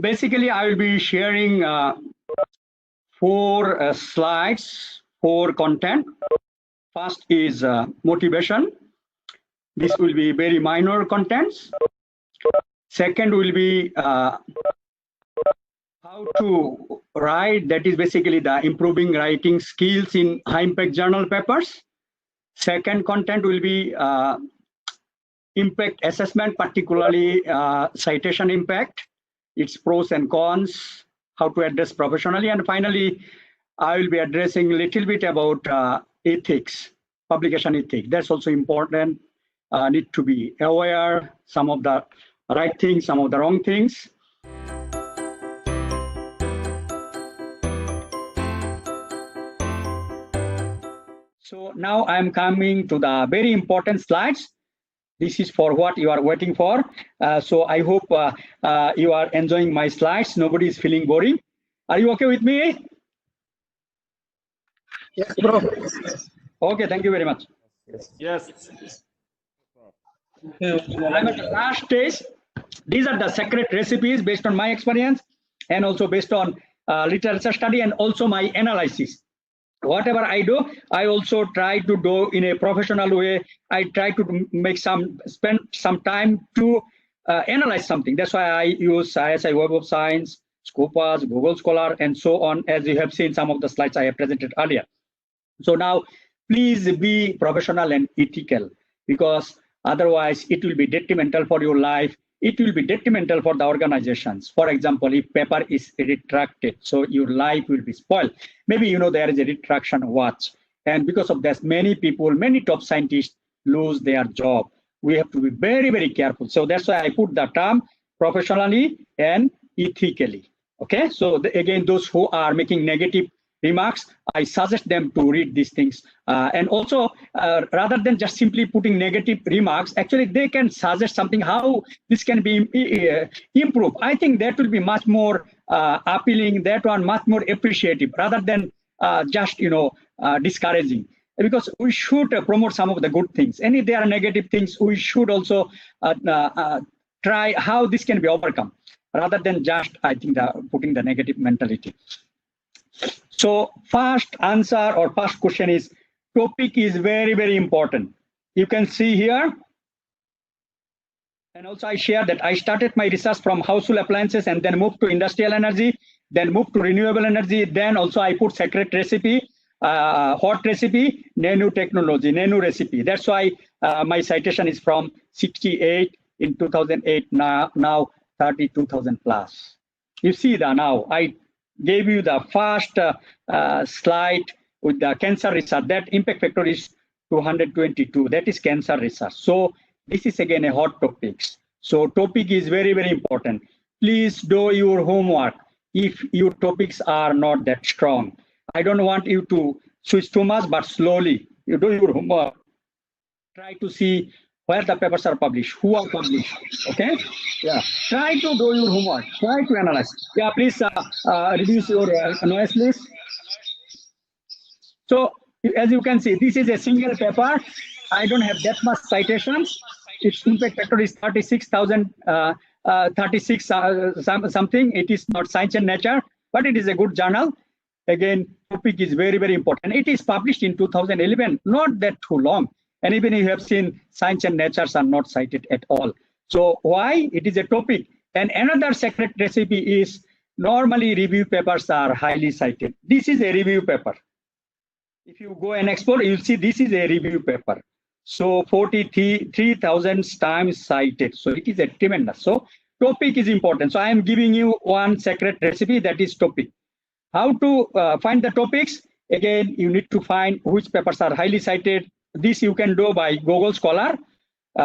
Basically, I will be sharing 4 slides, 4 content. First is motivation. This will be very minor contents. Second will be how to write, that is basically the improving writing skills in high impact journal papers. Second content will be impact assessment, particularly citation impact, its pros and cons, how to address professionally. And finally, I will be addressing a little bit about ethics, publication ethics. That's also important. Need to be aware, some of the right things, some of the wrong things. So now I'm coming to the very important slides. This is for what you are waiting for. So I hope you are enjoying my slides. Nobody is feeling boring. Are you okay with me? Yes, bro. Okay, thank you very much. Yes. I'm at the last stage. These are the secret recipes based on my experience and also based on literature study and also my analysis. Whatever I do, I also try to do in a professional way. I try to spend some time to analyze something. That's why I use ISI Web of Science, Scopus, Google Scholar, and so on, as you have seen some of the slides I have presented earlier. So now, please be professional and ethical, because otherwise it will be detrimental for your life. It will be detrimental for the organizations. For example, if paper is retracted, so your life will be spoiled. Maybe there is a retraction watch, and because of this, many people, many top scientists lose their job. We have to be very, very careful. So that's why I put the term professionally and ethically. Okay, so again, those who are making negative remarks, I suggest them to read these things. And also, rather than just simply putting negative remarks, actually they can suggest something, how this can be improved. I think that will be much more appealing, that one much more appreciative, rather than just, discouraging. Because we should promote some of the good things. And if there are negative things, we should also try how this can be overcome, rather than just, I think, putting the negative mentality. So first answer or first question is, topic is very, very important. You can see here. And also I share that I started my research from household appliances and then moved to industrial energy, then moved to renewable energy. Then also I put secret recipe, hot recipe, nanotechnology, nano recipe. That's why my citation is from 68 in 2008, now 32,000 plus. You see that now I gave you the first slide with the cancer research. That impact factor is 222. That is cancer research. So this is again a hot topic. So topic is very, very important. Please do your homework if your topics are not that strong. I don't want you to switch too much, but slowly you do your homework. Try to see where the papers are published, who are published. Okay? Yeah. Try to do your homework. Try to analyze. Yeah, please reduce your noise, please. So as you can see, this is a single paper. I don't have that much citations. Its impact factor is 36,000, 36 something. It is not Science and Nature, but it is a good journal. Again, topic is very, very important. It is published in 2011, not that too long. And even you have seen Science and Natures are not cited at all. So why? It is a topic. And another secret recipe is normally review papers are highly cited. This is a review paper. If you go and explore, you'll see this is a review paper. So 43,000 times cited. So it is a tremendous. So topic is important. So I am giving you one secret recipe, that is topic. How to find the topics? Again, you need to find which papers are highly cited. This you can do by Google Scholar,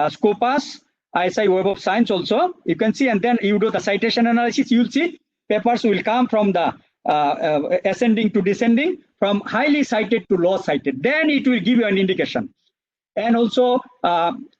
Scopus, ISI Web of Science also. You can see, and then you do the citation analysis. You'll see papers will come from the ascending to descending, from highly cited to low cited. Then it will give you an indication. And also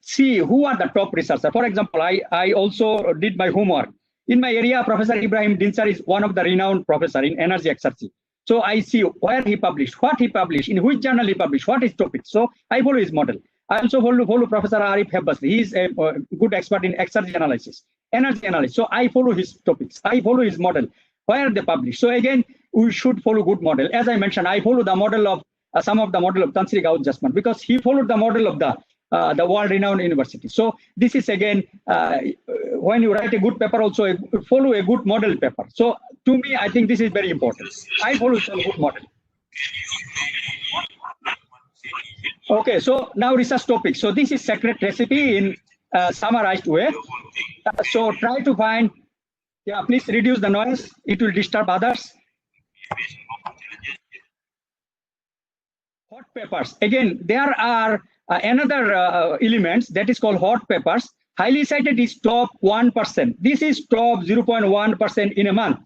see who are the top researchers. For example, I also did my homework. In my area, Professor Ibrahim Dinsar is one of the renowned professor in energy exercise. So I see where he published, what he published, in which journal he published, what is topic. So I follow his model. I also follow Professor Arif Hebbasli. He is a good expert in exergy analysis. energy analysis. So I follow his topics. I follow his model. Where they publish. So again, we should follow good model. As I mentioned, I follow the model of some of the model of Tansri Gaud Jasman because he followed the model of the world-renowned university. So this is again, when you write a good paper, also follow a good model paper. So to me, I think this is very important. I follow some good model. Okay, so now research topic. So this is secret recipe in summarized way. So try to find, yeah, please reduce the noise. It will disturb others. Hot peppers. Again, there are another elements that is called hot peppers. Highly cited is top 1%. This is top 0.1% in a month.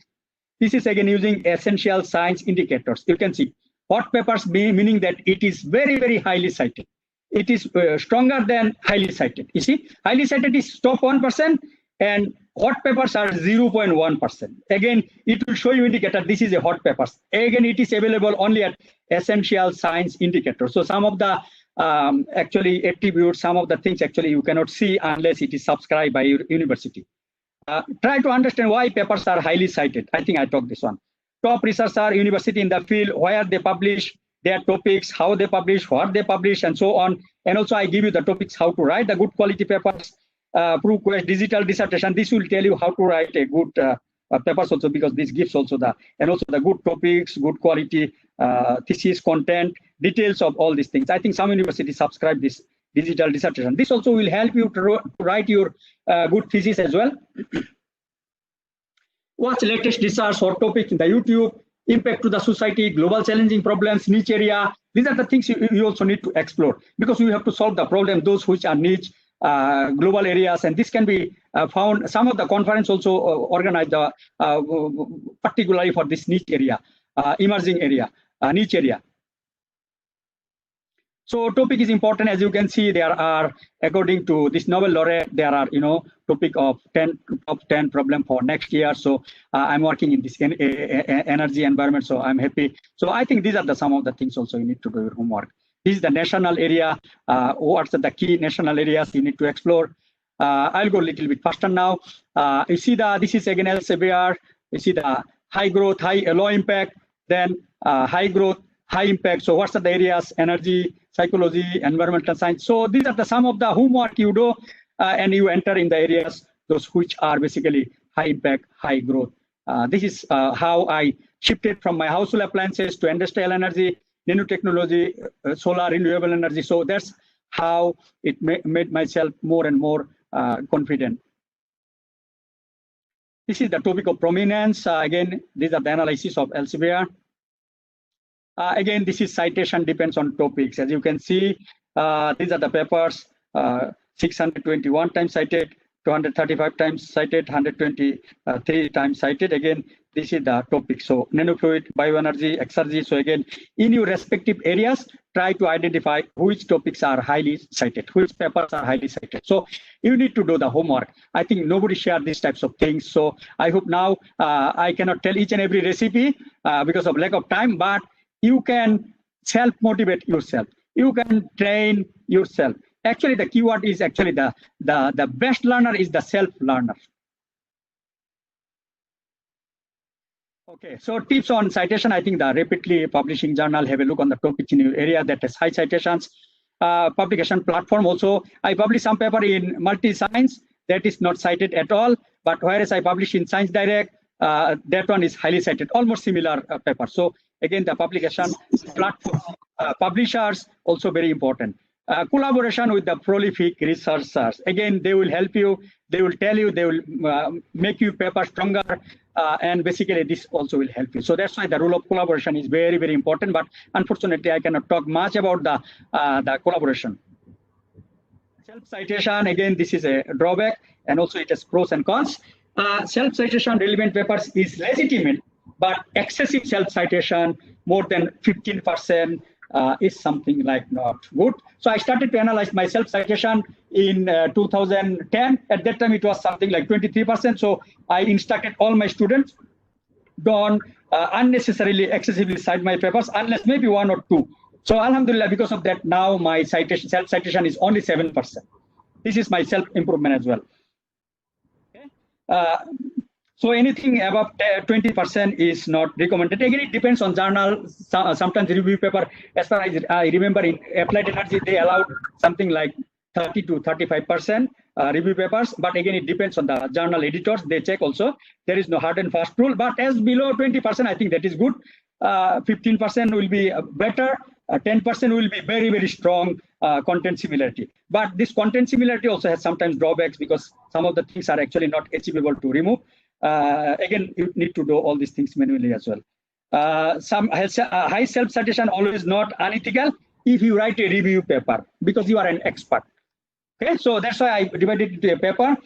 This is again using essential science indicators. You can see hot peppers meaning that it is very, very highly cited. It is stronger than highly cited. You see, highly cited is top 1% and hot peppers are 0.1%. Again, it will show you indicator this is a hot peppers. Again, it is available only at essential science indicators. So some of the actually attributes, some of the things actually you cannot see unless it is subscribed by your university. Try to understand why papers are highly cited. I think I talked this one. Top researcher, university in the field, where they publish their topics, how they publish, what they publish, and so on. And also I give you the topics, how to write the good quality papers, proof quest, digital dissertation. This will tell you how to write a good papers also, because this gives also the good topics, good quality thesis, content, details of all these things. I think some universities subscribe this digital dissertation. This also will help you to write your good thesis as well. Watch latest research or topics in the YouTube, impact to the society, global challenging problems, niche area. These are the things you also need to explore, because you have to solve the problem, those which are niche, global areas, and this can be found. Some of the conference also organized particularly for this niche area, emerging area, niche area. So topic is important. As you can see, there are, according to this Nobel laureate, there are, topic of top 10 problem for next year. So I'm working in this energy environment, so I'm happy. So I think these are some of the things also you need to do your homework. This is the national area. What's the key national areas you need to explore? I'll go a little bit faster now. You see this is again Elsevier. You see the high growth, low impact, then high growth, high impact. So what's the areas? Energy, psychology, environmental science. So these are some of the homework you do, and you enter in the areas, those which are basically high impact, high growth. This is how I shifted from my household appliances to industrial energy, nanotechnology, solar, renewable energy. So that's how it made myself more and more confident. This is the topic of prominence. Again, these are the analysis of Elsevier. Again, this is citation depends on topics. As you can see, these are the papers, 621 times cited, 235 times cited, 123 times cited. Again, this is the topic. So nanofluid, bioenergy, exergy. So again, in your respective areas, try to identify which topics are highly cited, which papers are highly cited. So you need to do the homework. I think nobody shared these types of things. So I hope now I cannot tell each and every recipe because of lack of time, but you can self-motivate yourself. You can train yourself. Actually, the keyword is actually the best learner is the self-learner. Okay, so tips on citation. I think the rapidly publishing journal, have a look on the topics in your area that has high citations. Publication platform also. I publish some paper in multi-science that is not cited at all, but whereas I publish in Science Direct, that one is highly cited, almost similar paper. So again, the publication platform, publishers also very important. Collaboration with the prolific researchers. Again, they will help you. They will tell you. They will make your paper stronger, and basically this also will help you. So that's why the role of collaboration is very, very important. But unfortunately, I cannot talk much about the collaboration. Self-citation. Again, this is a drawback, and also it has pros and cons. Self-citation relevant papers is legitimate, but excessive self-citation, more than 15%, is something like not good. So I started to analyze my self-citation in 2010. At that time, it was something like 23%. So I instructed all my students, don't unnecessarily excessively cite my papers, unless maybe one or two. So alhamdulillah, because of that, now my self-citation is only 7%. This is my self-improvement as well. Okay. So anything above 20% is not recommended. Again, it depends on journal. Sometimes review paper, as far as I remember, in Applied Energy, they allowed something like 30 to 35% review papers. But again, it depends on the journal editors. They check also. There is no hard and fast rule. But as below 20%, I think that is good. 15% will be better. 10% will be very, very strong content similarity. But this content similarity also has sometimes drawbacks because some of the things are actually not achievable to remove. Again, you need to do all these things manually as well. Some high self-citation always not unethical if you write a review paper because you are an expert. Okay, so that's why I divided it into a paper,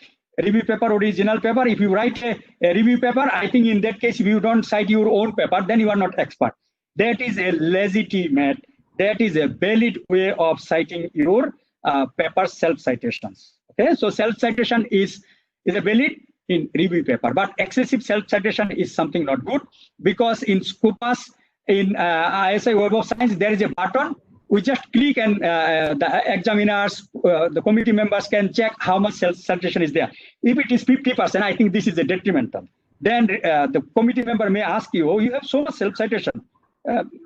review paper, original paper. If you write a review paper, I think in that case, if you don't cite your own paper, then you are not expert. That is a legitimate, that is a valid way of citing your paper self-citations. Okay, so self-citation is a valid in review paper, but excessive self-citation is something not good because in Scopus, in ISI Web of Science, there is a button. We just click and the examiners, the committee members can check how much self-citation is there. If it is 50%, I think this is a detrimental. Then the committee member may ask you, oh, you have so much self-citation.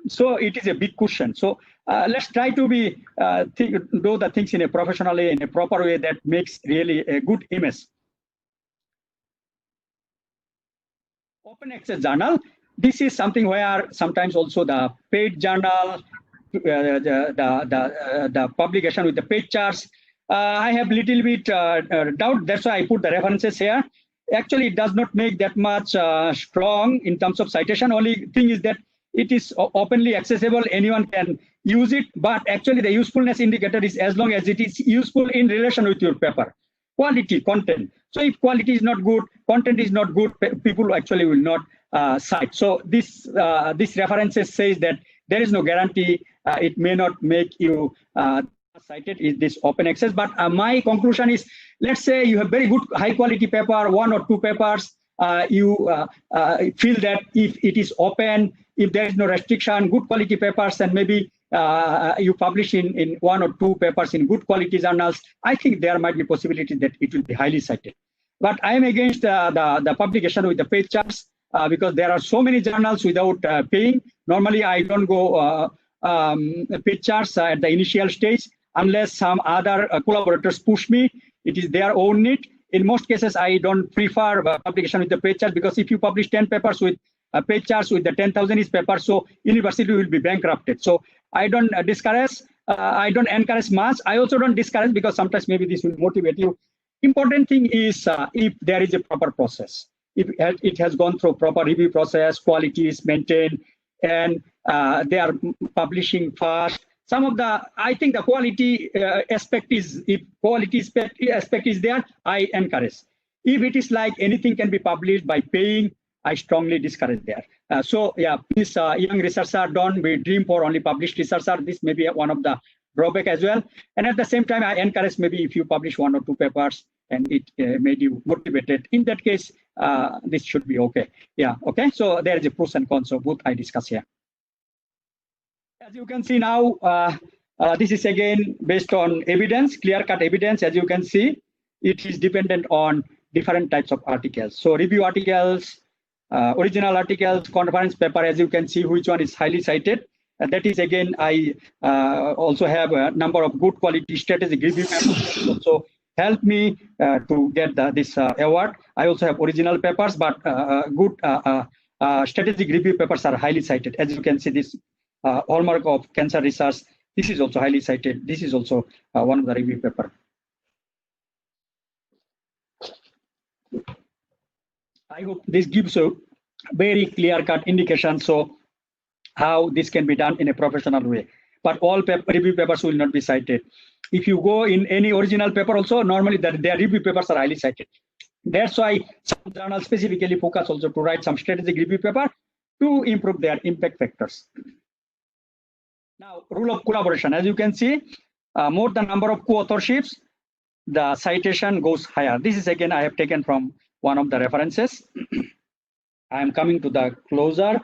So it is a big question. So let's try to do the things in a professional way, in a proper way that makes really a good image. Open access journal. This is something where sometimes also the paid journal, the publication with the paid charts. I have little bit doubt. That's why I put the references here. Actually, it does not make that much strong in terms of citation. Only thing is that it is openly accessible. Anyone can use it. But actually, the usefulness indicator is as long as it is useful in relation with your paper. Quality, content. So if quality is not good, content is not good, people actually will not cite. So this references says that there is no guarantee. It may not make you cited is this open access. But my conclusion is, let's say you have very good high quality paper, 1 or 2 papers. You feel that if it is open, if there is no restriction, good quality papers, and maybe you publish in 1 or 2 papers in good quality journals, I think there might be possibility that it will be highly cited. But I am against the publication with the paid charts because there are so many journals without paying. Normally, I don't go paid charts at the initial stage unless some other collaborators push me. It is their own need. In most cases, I don't prefer publication with the paid charts because if you publish 10 papers with paid charts with the 10,000 is paper, so university will be bankrupted. So I don't discourage. I don't encourage much. I also don't discourage because sometimes maybe this will motivate you. Important thing is if there is a proper process, if it has gone through proper review process, quality is maintained, and they are publishing fast. Some of the, I think the quality aspect is, if quality aspect is there, I encourage. If it is like anything can be published by paying, I strongly discourage there. So yeah, please, young researcher, don't be dream for only published researcher. This may be one of the drawback as well. And at the same time, I encourage maybe if you publish 1 or 2 papers and it made you motivated, in that case, this should be okay. Yeah, okay. So there is a pros and cons of both I discuss here. As you can see now, this is again based on evidence, clear-cut evidence. As you can see, it is dependent on different types of articles. So review articles, original articles, conference paper, as you can see, which one is highly cited. And that is again, I also have a number of good quality strategic review papers also help me to get this award. I also have original papers, but good strategic review papers are highly cited. As you can see, this hallmark of cancer research, this is also highly cited. This is also one of the review paper. I hope this gives a very clear-cut indication so how this can be done in a professional way. But all review papers will not be cited. If you go in any original paper also, normally their review papers are highly cited. That's why some journals specifically focus also to write some strategic review paper to improve their impact factors. Now, rule of collaboration. As you can see, more the number of co-authorships, the citation goes higher. This is again, I have taken from one of the references. I am coming to the closer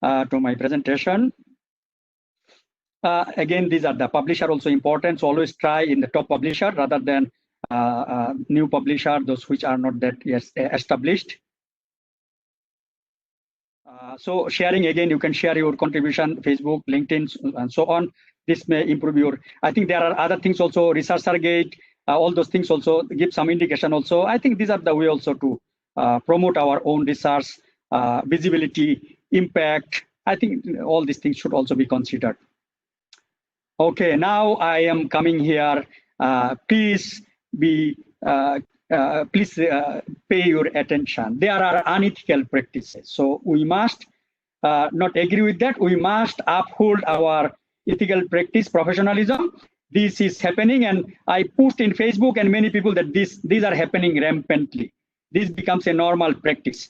to my presentation. Again, these are the publisher also important. So always try in the top publisher rather than new publisher, those which are not that yet established. So sharing, again, you can share your contribution, Facebook, LinkedIn, and so on. This may improve your, I think there are other things also, ResearcherGate, all those things also give some indication also. I think these are the way also to promote our own research, visibility, impact. I think all these things should also be considered. Okay, now I am coming here. Please be, please pay your attention. There are unethical practices. So we must not agree with that. We must uphold our ethical practice, professionalism. This is happening, and I post in Facebook and many people that these are happening rampantly. This becomes a normal practice.